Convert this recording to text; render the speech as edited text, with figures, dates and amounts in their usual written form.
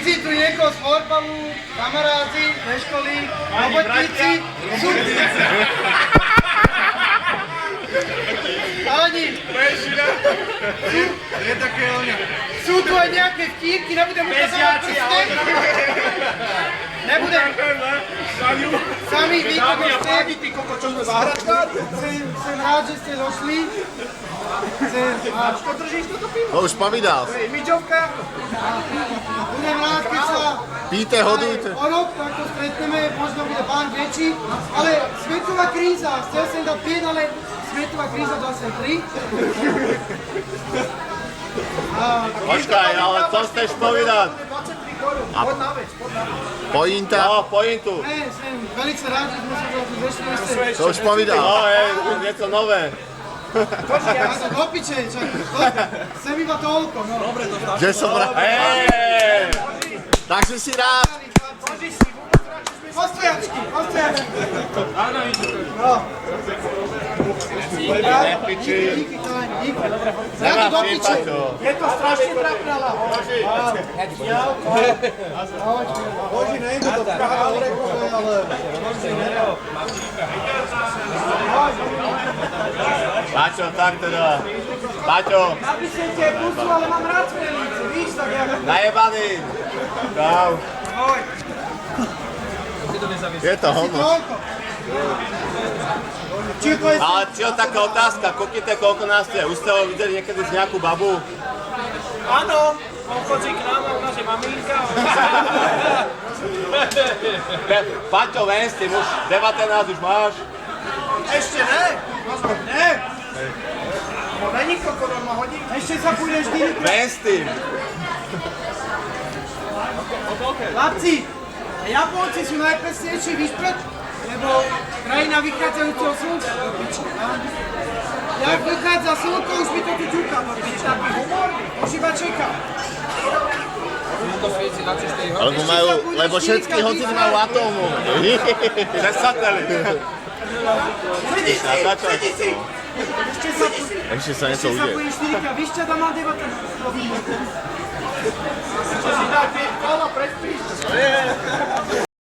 Vidíte tu niekoho z Orbavu, kamaráti, ze školy, robotníci, sú tu aj nejaké vtívky, nebudem ukazovať prste. Nebudem. Sami víte, som rád, že ste došli. Čo držíš toto pivo? To už povídal. Budem rád, keď sa Píte, hodujte. o rok takto stretneme, možno bude bank väčší, ale svetová kríza, chcel som dať 5, ale svetová kríza 23. Počkaj, ale co chceš povedať? Pointa? No, pointu. Som velice rád, že sme sa tu zešli. To už povedal. No, je niečo nové. Do piče, chcem iba toľko, no. Že som rád. Takže si rád. Postojačky. Áno, ide to. No. Nepiči. Díky, díky. Nemáš šípať to. Je to strašne trapná lava. Boži, nejde to práva orekové, ale... Paťo, tak teda. Paťo. Aby som tie pustil, ale mám rád strelíci, víš, tak ja... Najebaný. Čau. Ahoj. Je to homo. Toľko. Ale čo taká otázka, koľkýte, koľko nás tu je? Už ste ho videli niekedy z nejakú babu? Áno, on chodí k nám a u nás je maminka. Paťo, ven s tým, už 19 už máš. Ešte ne? Ne? No není kokoro, ma hodí. Ešte sa pôjdeš dýniť. Ven s tým. Chlapci, Japonci sú najpresnejší, víš preč? Lebo krajina vychádzajúceho slnka. Jak vychádza slnko, už mi to tu ťuká. Taký humorný, už iba čeká. Alebo majú, lebo všetky hodiny majú atómu. Cez satelit. Sedí si! Ešte sa niečo Ešte sa udeje. pôjdeš štyríka, víš čo tam má debata? Čo si dá 5 kola, prespíš?